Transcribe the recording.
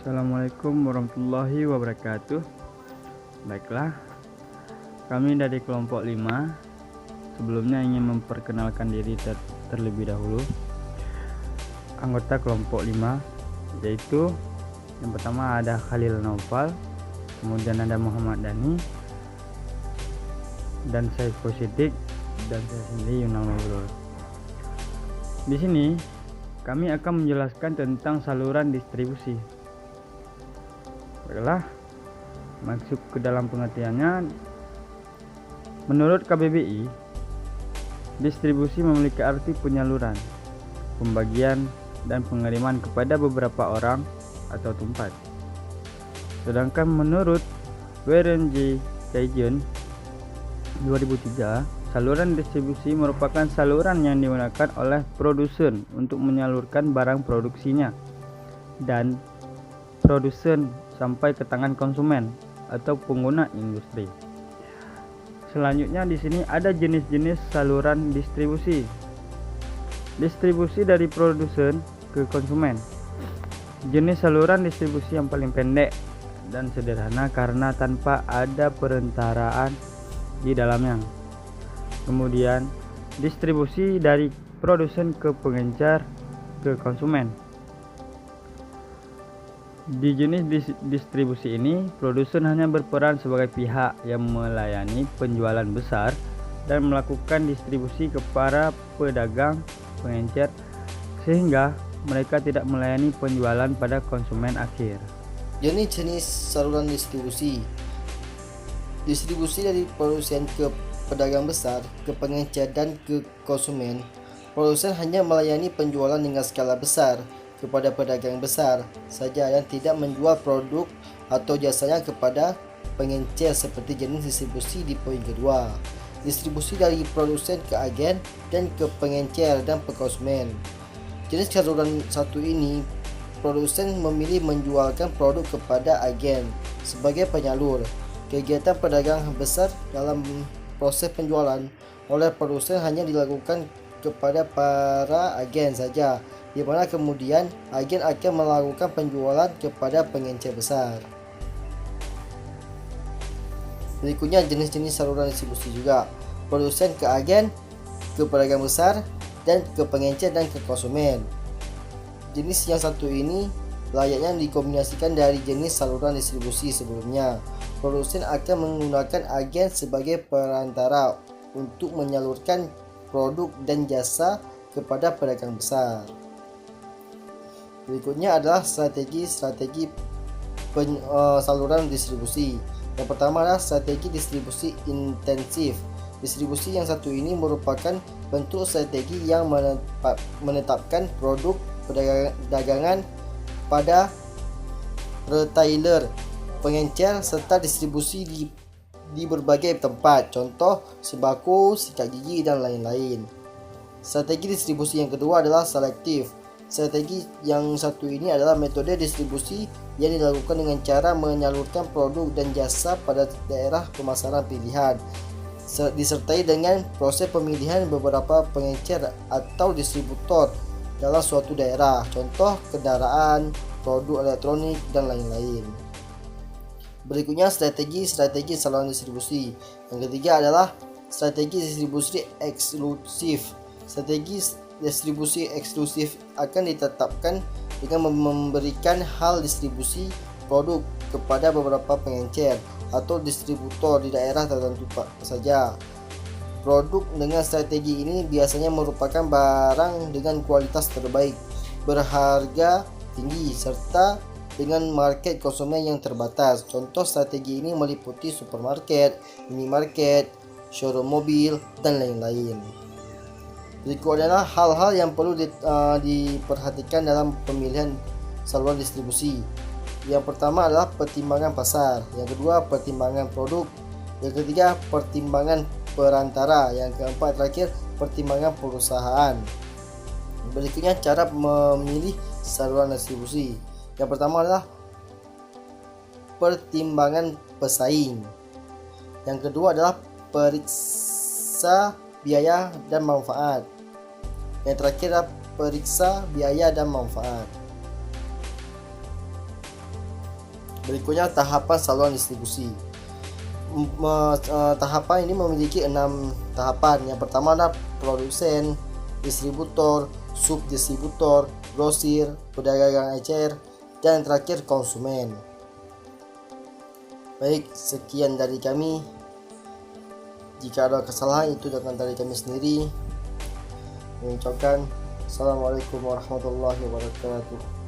Assalamualaikum warahmatullahi wabarakatuh. Baiklah, kami dari kelompok 5 sebelumnya ingin memperkenalkan diri terlebih dahulu. Anggota kelompok 5 yaitu yang pertama ada Khalil Naufal, kemudian ada Muhammad Dhani, dan saya Siddiq, dan saya sendiri Yunal Mabrur. Di sini kami akan menjelaskan tentang saluran distribusi. Baiklah, masuk ke dalam pengertiannya. Menurut KBBI, distribusi memiliki arti penyaluran, pembagian, dan pengiriman kepada beberapa orang atau tempat. Sedangkan menurut Warren J. Kagan 2003, saluran distribusi merupakan saluran yang digunakan oleh produsen untuk menyalurkan barang produksinya dan produsen sampai ke tangan konsumen atau pengguna industri. Selanjutnya di sini ada jenis-jenis saluran distribusi. Distribusi dari produsen ke konsumen. Jenis saluran distribusi yang paling pendek dan sederhana karena tanpa ada perentaraan di dalamnya. Kemudian distribusi dari produsen ke pengencar ke konsumen. Di jenis distribusi ini, produsen hanya berperan sebagai pihak yang melayani penjualan besar dan melakukan distribusi kepada pedagang pengencer, sehingga mereka tidak melayani penjualan pada konsumen akhir. Jenis-jenis saluran distribusi. Distribusi dari produsen ke pedagang besar, ke pengencer, dan ke konsumen. Produsen hanya melayani penjualan dengan skala besar kepada pedagang besar saja yang tidak menjual produk atau jasanya kepada pengencer, seperti jenis distribusi di poin kedua. Distribusi dari produsen ke agen dan ke pengencer dan ke konsumen. Jenis saluran satu ini, produsen memilih menjualkan produk kepada agen sebagai penyalur. Kegiatan pedagang besar dalam proses penjualan oleh produsen hanya dilakukan kepada para agen saja, di mana kemudian agen akan melakukan penjualan kepada pengencer besar. Berikutnya jenis-jenis saluran distribusi juga. Produsen ke agen, ke pedagang besar, dan ke pengencer dan ke konsumen. Jenis yang satu ini layaknya dikombinasikan dari jenis saluran distribusi sebelumnya. Produsen akan menggunakan agen sebagai perantara untuk menyalurkan produk dan jasa kepada pedagang besar. Berikutnya adalah strategi saluran distribusi. Yang pertama adalah strategi distribusi intensif. Distribusi yang satu ini merupakan bentuk strategi yang menetapkan produk perdagangan pada retailer, pengencer, serta distribusi di berbagai tempat, contoh sembako, sikat gigi, dan lain-lain. Strategi distribusi yang kedua adalah selektif. Strategi yang satu ini adalah metode distribusi yang dilakukan dengan cara menyalurkan produk dan jasa pada daerah pemasaran pilihan, disertai dengan proses pemilihan beberapa pengencer atau distributor dalam suatu daerah, contoh kendaraan, produk elektronik, dan lain-lain. Berikutnya strategi saluran distribusi. Yang ketiga adalah strategi distribusi eksklusif. Strategi distribusi eksklusif akan ditetapkan dengan memberikan hal distribusi produk kepada beberapa pengencer atau distributor di daerah tertentu saja. Produk dengan strategi ini biasanya merupakan barang dengan kualitas terbaik, berharga tinggi, serta dengan market konsumen yang terbatas. Contoh strategi ini meliputi supermarket, minimarket, showroom mobil, dan lain-lain. Berikut adalah hal-hal yang perlu diperhatikan dalam pemilihan saluran distribusi. Yang pertama adalah pertimbangan pasar, yang kedua pertimbangan produk, yang ketiga pertimbangan perantara, yang keempat terakhir pertimbangan perusahaan. Berikutnya cara memilih saluran distribusi. Yang pertama adalah pertimbangan pesaing. Yang kedua adalah periksa biaya dan manfaat. Yang terakhir adalah periksa biaya dan manfaat. Berikutnya tahapan saluran distribusi. Tahapan ini memiliki 6 tahapan. Yang pertama adalah produsen, distributor, subdistributor, grosir, pedagang ecer, dan yang terakhir konsumen. Baik, sekian dari kami. Jika ada kesalahan itu datang dari kami sendiri. Mengucapkan Assalamualaikum warahmatullahi wabarakatuh.